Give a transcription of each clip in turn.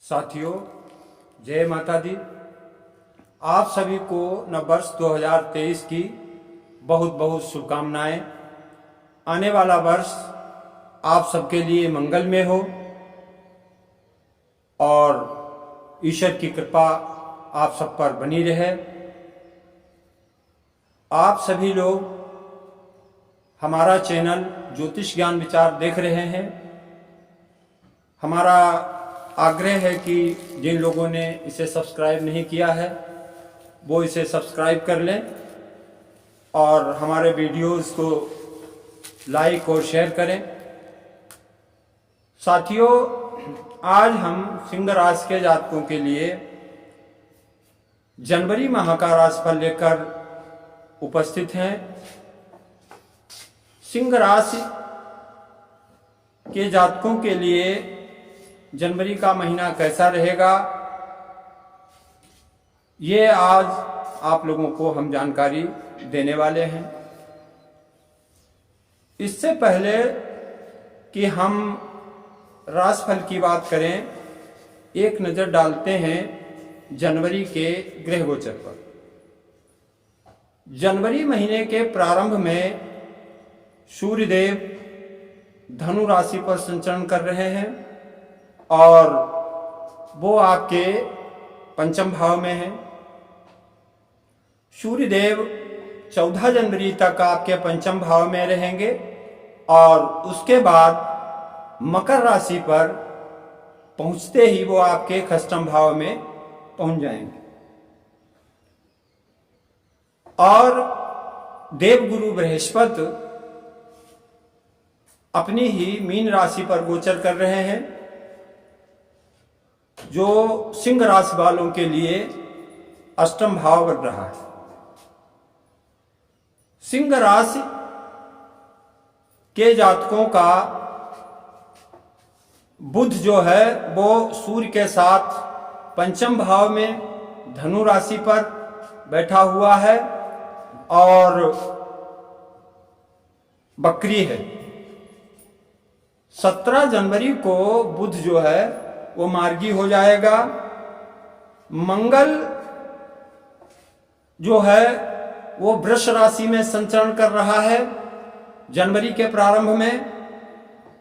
साथियों, जय माता दी। आप सभी को नववर्ष 2023 की बहुत बहुत शुभकामनाएं। आने वाला वर्ष आप सबके लिए मंगलमय हो और ईश्वर की कृपा आप सब पर बनी रहे। आप सभी लोग हमारा चैनल ज्योतिष ज्ञान विचार देख रहे हैं। हमारा आग्रह है कि जिन लोगों ने इसे सब्सक्राइब नहीं किया है वो इसे सब्सक्राइब कर लें और हमारे वीडियोस को लाइक और शेयर करें। साथियों, आज हम सिंह राशि के जातकों के लिए जनवरी माह का राशिफल लेकर उपस्थित हैं। सिंह राशि के जातकों के लिए जनवरी का महीना कैसा रहेगा, ये आज आप लोगों को हम जानकारी देने वाले हैं। इससे पहले कि हम राशिफल की बात करें, एक नज़र डालते हैं जनवरी के ग्रह गोचर पर। जनवरी महीने के प्रारंभ में सूर्यदेव धनु राशि पर संचरण कर रहे हैं और वो आपके पंचम भाव में है। सूर्यदेव 14 जनवरी तक आपके पंचम भाव में रहेंगे और उसके बाद मकर राशि पर पहुंचते ही वो आपके षष्ठम भाव में पहुंच जाएंगे। और देवगुरु बृहस्पति अपनी ही मीन राशि पर गोचर कर रहे हैं, जो सिंह राशि वालों के लिए अष्टम भाव बन रहा है। सिंह राशि के जातकों का बुध जो है वो सूर्य के साथ पंचम भाव में धनु राशि पर बैठा हुआ है और बकरी है। 17 जनवरी को बुध जो है वो मार्गी हो जाएगा। मंगल जो है वो वृष राशि में संचरण कर रहा है जनवरी के प्रारंभ में,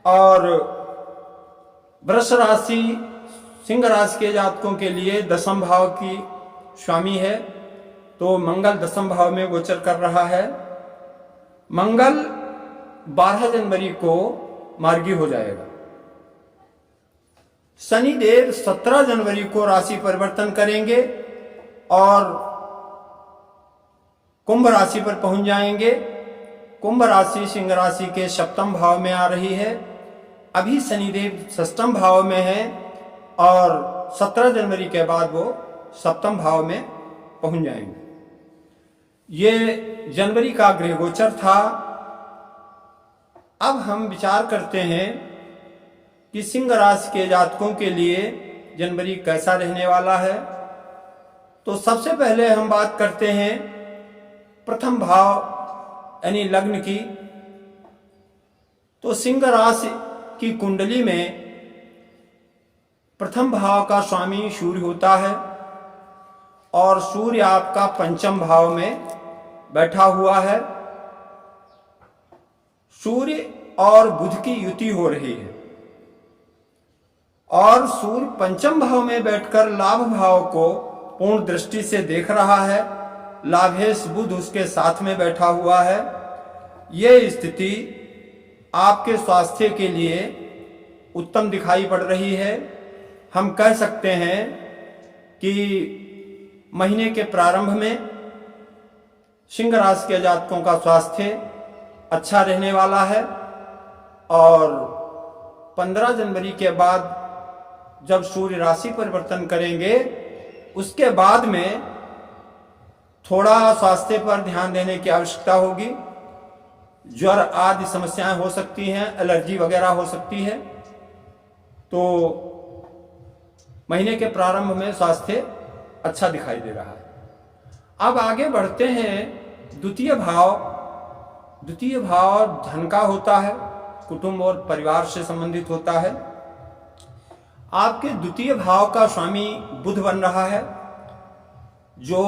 और वृष राशि सिंह राशि के जातकों के लिए दसम भाव की स्वामी है, तो मंगल दसम भाव में गोचर कर रहा है। मंगल 12 जनवरी को मार्गी हो जाएगा। शनिदेव 17 जनवरी को राशि परिवर्तन करेंगे और कुंभ राशि पर पहुंच जाएंगे। कुंभ राशि सिंह राशि के सप्तम भाव में आ रही है। अभी शनिदेव षष्ठम भाव में है और 17 जनवरी के बाद वो सप्तम भाव में पहुंच जाएंगे। ये जनवरी का ग्रह गोचर था। अब हम विचार करते हैं कि सिंह राशि के जातकों के लिए जनवरी कैसा रहने वाला है। तो सबसे पहले हम बात करते हैं प्रथम भाव यानी लग्न की। तो सिंह राशि की कुंडली में प्रथम भाव का स्वामी सूर्य होता है और सूर्य आपका पंचम भाव में बैठा हुआ है। सूर्य और बुध की युति हो रही है और सूर्य पंचम भाव में बैठकर लाभ भाव को पूर्ण दृष्टि से देख रहा है। लाभेश बुध उसके साथ में बैठा हुआ है। यह स्थिति आपके स्वास्थ्य के लिए उत्तम दिखाई पड़ रही है। हम कह सकते हैं कि महीने के प्रारंभ में सिंह राशि के जातकों का स्वास्थ्य अच्छा रहने वाला है और 15 जनवरी के बाद जब सूर्य राशि परिवर्तन करेंगे उसके बाद में थोड़ा स्वास्थ्य पर ध्यान देने की आवश्यकता होगी। ज्वर आदि समस्याएं हो सकती हैं, एलर्जी वगैरह हो सकती है। तो महीने के प्रारंभ में स्वास्थ्य अच्छा दिखाई दे रहा है। अब आगे बढ़ते हैं। द्वितीय भाव धन का होता है, कुटुंब और परिवार से संबंधित होता है। आपके द्वितीय भाव का स्वामी बुध बन रहा है, जो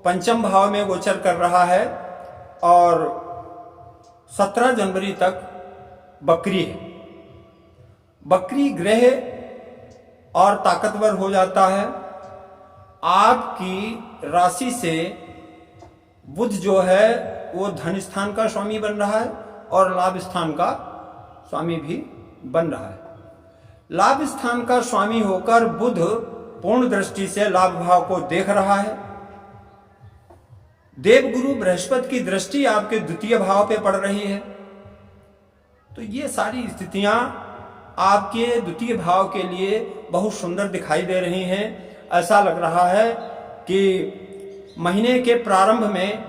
पंचम भाव में गोचर कर रहा है और 17 जनवरी तक बकरी है। बकरी ग्रह और ताकतवर हो जाता है। आपकी राशि से बुध जो है वो धन स्थान का स्वामी बन रहा है और लाभ स्थान का स्वामी भी बन रहा है। लाभ स्थान का स्वामी होकर बुध पूर्ण दृष्टि से लाभ भाव को देख रहा है। देवगुरु बृहस्पति की दृष्टि आपके द्वितीय भाव पे पड़ रही है। तो ये सारी स्थितियां आपके द्वितीय भाव के लिए बहुत सुंदर दिखाई दे रही हैं। ऐसा लग रहा है कि महीने के प्रारंभ में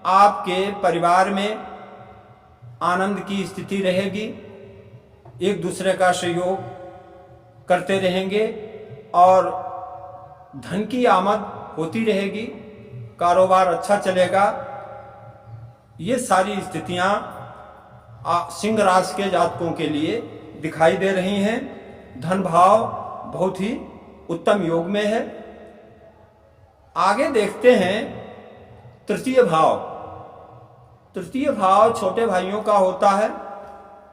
आपके परिवार में आनंद की स्थिति रहेगी, एक दूसरे का सहयोग करते रहेंगे और धन की आमद होती रहेगी, कारोबार अच्छा चलेगा। ये सारी स्थितियां सिंह राशि के जातकों के लिए दिखाई दे रही हैं। धन भाव बहुत ही उत्तम योग में है। आगे देखते हैं तृतीय भाव। तृतीय भाव छोटे भाइयों का होता है,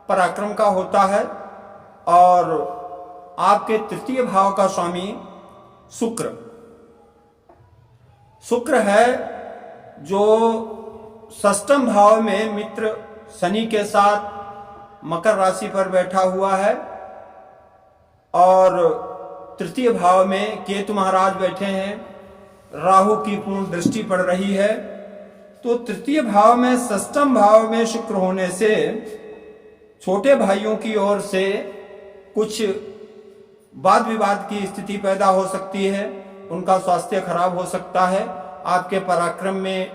पराक्रम का होता है और आपके तृतीय भाव का स्वामी शुक्र है, जो षष्ठम भाव में मित्र शनि के साथ मकर राशि पर बैठा हुआ है और तृतीय भाव में केतु महाराज बैठे हैं। राहु की पूर्ण दृष्टि पड़ रही है। तो तृतीय भाव में षष्ठम भाव में शुक्र होने से छोटे भाइयों की ओर से कुछ वाद विवाद की स्थिति पैदा हो सकती है, उनका स्वास्थ्य खराब हो सकता है। आपके पराक्रम में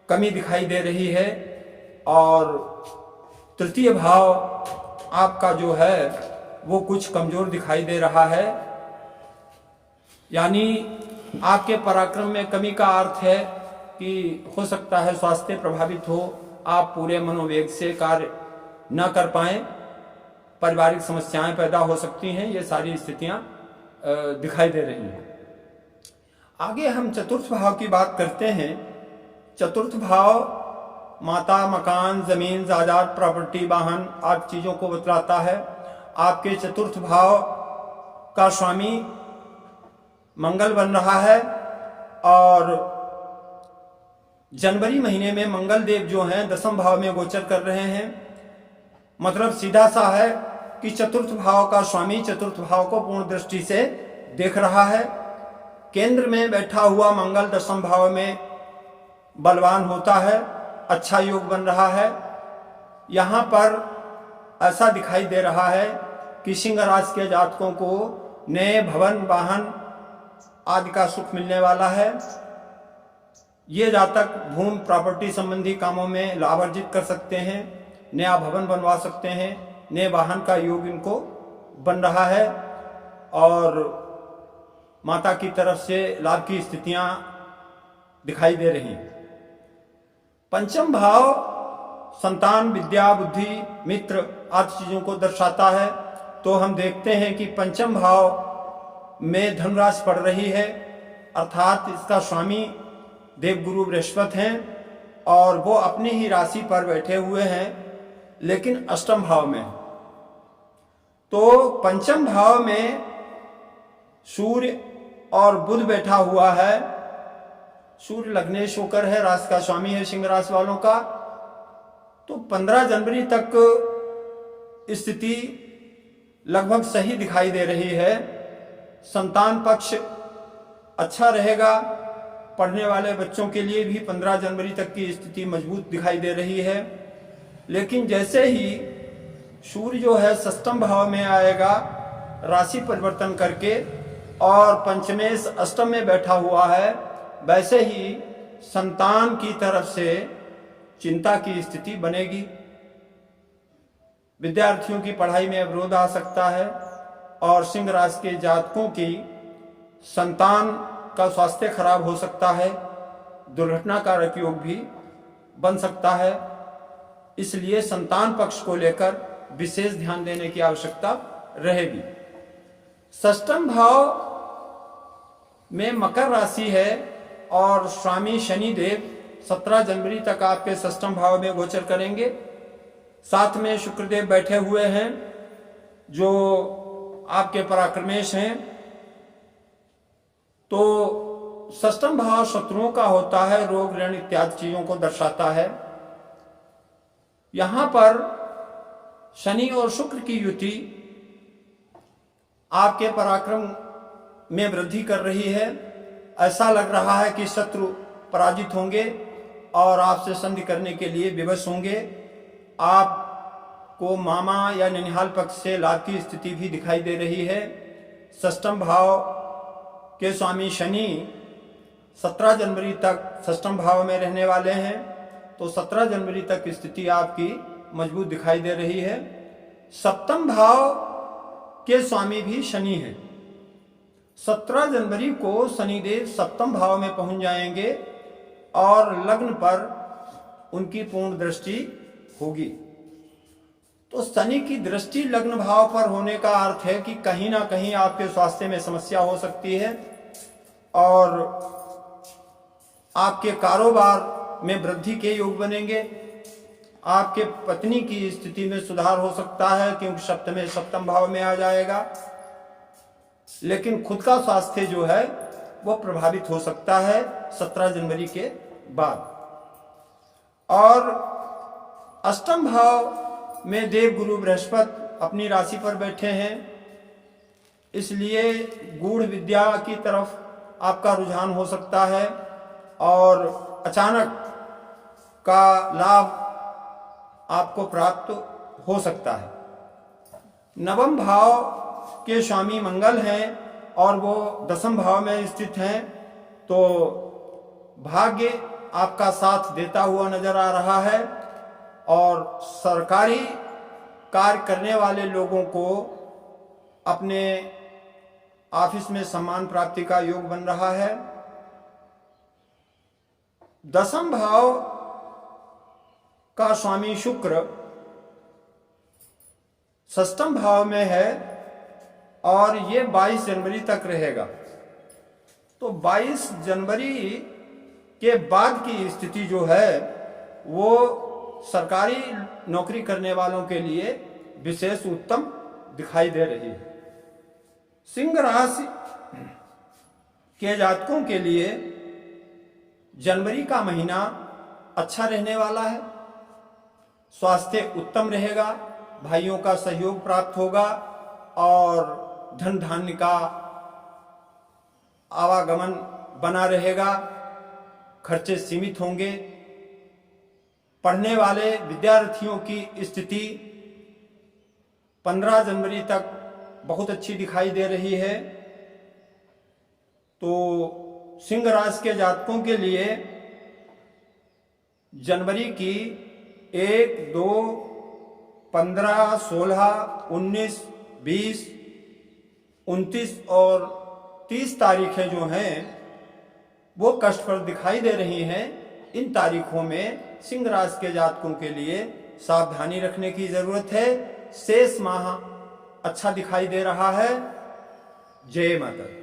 कमी दिखाई दे रही है और तृतीय भाव आपका जो है वो कुछ कमजोर दिखाई दे रहा है। यानी आपके पराक्रम में कमी का अर्थ है कि हो सकता है स्वास्थ्य प्रभावित हो, आप पूरे मनोवेग से कार्य न कर पाएं, पारिवारिक समस्याएं पैदा हो सकती हैं। ये सारी स्थितियां दिखाई दे रही हैं। आगे हम चतुर्थ भाव की बात करते हैं। चतुर्थ भाव माता, मकान, जमीन, जायदाद, प्रॉपर्टी, वाहन आदि चीजों को बतलाता है। आपके चतुर्थ भाव का स्वामी मंगल बन रहा है और जनवरी महीने में मंगल देव जो हैं दसम भाव में गोचर कर रहे हैं। मतलब सीधा सा है कि चतुर्थ भाव का स्वामी चतुर्थ भाव को पूर्ण दृष्टि से देख रहा है। केंद्र में बैठा हुआ मंगल दसम भाव में बलवान होता है, अच्छा योग बन रहा है। यहाँ पर ऐसा दिखाई दे रहा है कि सिंह राशि के जातकों को नए भवन, वाहन आदि का सुख मिलने वाला है। ये जातक भूमि प्रॉपर्टी संबंधी कामों में लाभ अर्जित कर सकते हैं, नया भवन बनवा सकते हैं, नए वाहन का योग इनको बन रहा है और माता की तरफ से लाभ की स्थितियां दिखाई दे रही। पंचम भाव संतान, विद्या, बुद्धि, मित्र आदि चीजों को दर्शाता है। तो हम देखते हैं कि पंचम भाव में धनराशि पड़ रही है, अर्थात इसका स्वामी देवगुरु बृहस्पति हैं और वो अपनी ही राशि पर बैठे हुए हैं, लेकिन अष्टम भाव में। तो पंचम भाव में सूर्य और बुध बैठा हुआ है। सूर्य लग्नेश होकर है, राशि का स्वामी है सिंह राशि वालों का। तो 15 जनवरी तक स्थिति लगभग सही दिखाई दे रही है। संतान पक्ष अच्छा रहेगा। पढ़ने वाले बच्चों के लिए भी 15 जनवरी तक की स्थिति मजबूत दिखाई दे रही है। लेकिन जैसे ही सूर्य जो है षष्ठम भाव में आएगा राशि परिवर्तन करके और पंचमेश अष्टम में बैठा हुआ है, वैसे ही संतान की तरफ से चिंता की स्थिति बनेगी। विद्यार्थियों की पढ़ाई में अवरोध आ सकता है और सिंह राशि के जातकों की संतान का स्वास्थ्य खराब हो सकता है, दुर्घटना कारक योग भी बन सकता है। इसलिए संतान पक्ष को लेकर विशेष ध्यान देने की आवश्यकता रहेगी। षष्ठम भाव में मकर राशि है और स्वामी शनि देव 17 जनवरी तक आपके षष्ठम भाव में गोचर करेंगे। साथ में शुक्रदेव बैठे हुए हैं जो आपके पराक्रमेश हैं। तो षष्ठम भाव शत्रुओं का होता है, रोग ऋण इत्यादि चीजों को दर्शाता है। यहां पर शनि और शुक्र की युति आपके पराक्रम में वृद्धि कर रही है। ऐसा लग रहा है कि शत्रु पराजित होंगे और आपसे संधि करने के लिए विवश होंगे। आपको मामा या ननिहाल पक्ष से लाभ की स्थिति भी दिखाई दे रही है। षष्ठम भाव के स्वामी शनि 17 जनवरी तक षष्ठम भाव में रहने वाले हैं, तो 17 जनवरी तक स्थिति आपकी मजबूत दिखाई दे रही है। सप्तम भाव के स्वामी भी शनि हैं। 17 जनवरी को शनिदेव सप्तम भाव में पहुंच जाएंगे और लग्न पर उनकी पूर्ण दृष्टि होगी। तो शनि की दृष्टि लग्न भाव पर होने का अर्थ है कि कहीं ना कहीं आपके स्वास्थ्य में समस्या हो सकती है और आपके कारोबार में वृद्धि के योग बनेंगे। आपके पत्नी की स्थिति में सुधार हो सकता है क्योंकि सप्तम सप्तम भाव में आ जाएगा, लेकिन खुद का स्वास्थ्य जो है वो प्रभावित हो सकता है 17 जनवरी के बाद। और अष्टम भाव में देव गुरु बृहस्पति अपनी राशि पर बैठे हैं, इसलिए गूढ़ विद्या की तरफ आपका रुझान हो सकता है और अचानक का लाभ आपको प्राप्त हो सकता है। नवम भाव के स्वामी मंगल हैं और वो 10वें भाव में स्थित हैं, तो भाग्य आपका साथ देता हुआ नजर आ रहा है और सरकारी कार्य करने वाले लोगों को अपने ऑफिस में सम्मान प्राप्ति का योग बन रहा है। 10वें भाव का स्वामी शुक्र 6वें भाव में है और ये 22 जनवरी तक रहेगा। तो 22 जनवरी के बाद की स्थिति जो है वो सरकारी नौकरी करने वालों के लिए विशेष उत्तम दिखाई दे रही है। सिंह राशि के जातकों के लिए जनवरी का महीना अच्छा रहने वाला है। स्वास्थ्य उत्तम रहेगा, भाइयों का सहयोग प्राप्त होगा और धन धान्य का आवागमन बना रहेगा। खर्चे सीमित होंगे। पढ़ने वाले विद्यार्थियों की स्थिति 15 जनवरी तक बहुत अच्छी दिखाई दे रही है। तो सिंह राशि के जातकों के लिए जनवरी की 1, 2, 15, 16, 19, 20, 29 और 30 तारीखें जो हैं वो कष्टप्रद दिखाई दे रही हैं। इन तारीखों में सिंह राशि के जातकों के लिए सावधानी रखने की जरूरत है। शेष माह अच्छा दिखाई दे रहा है। जय माता।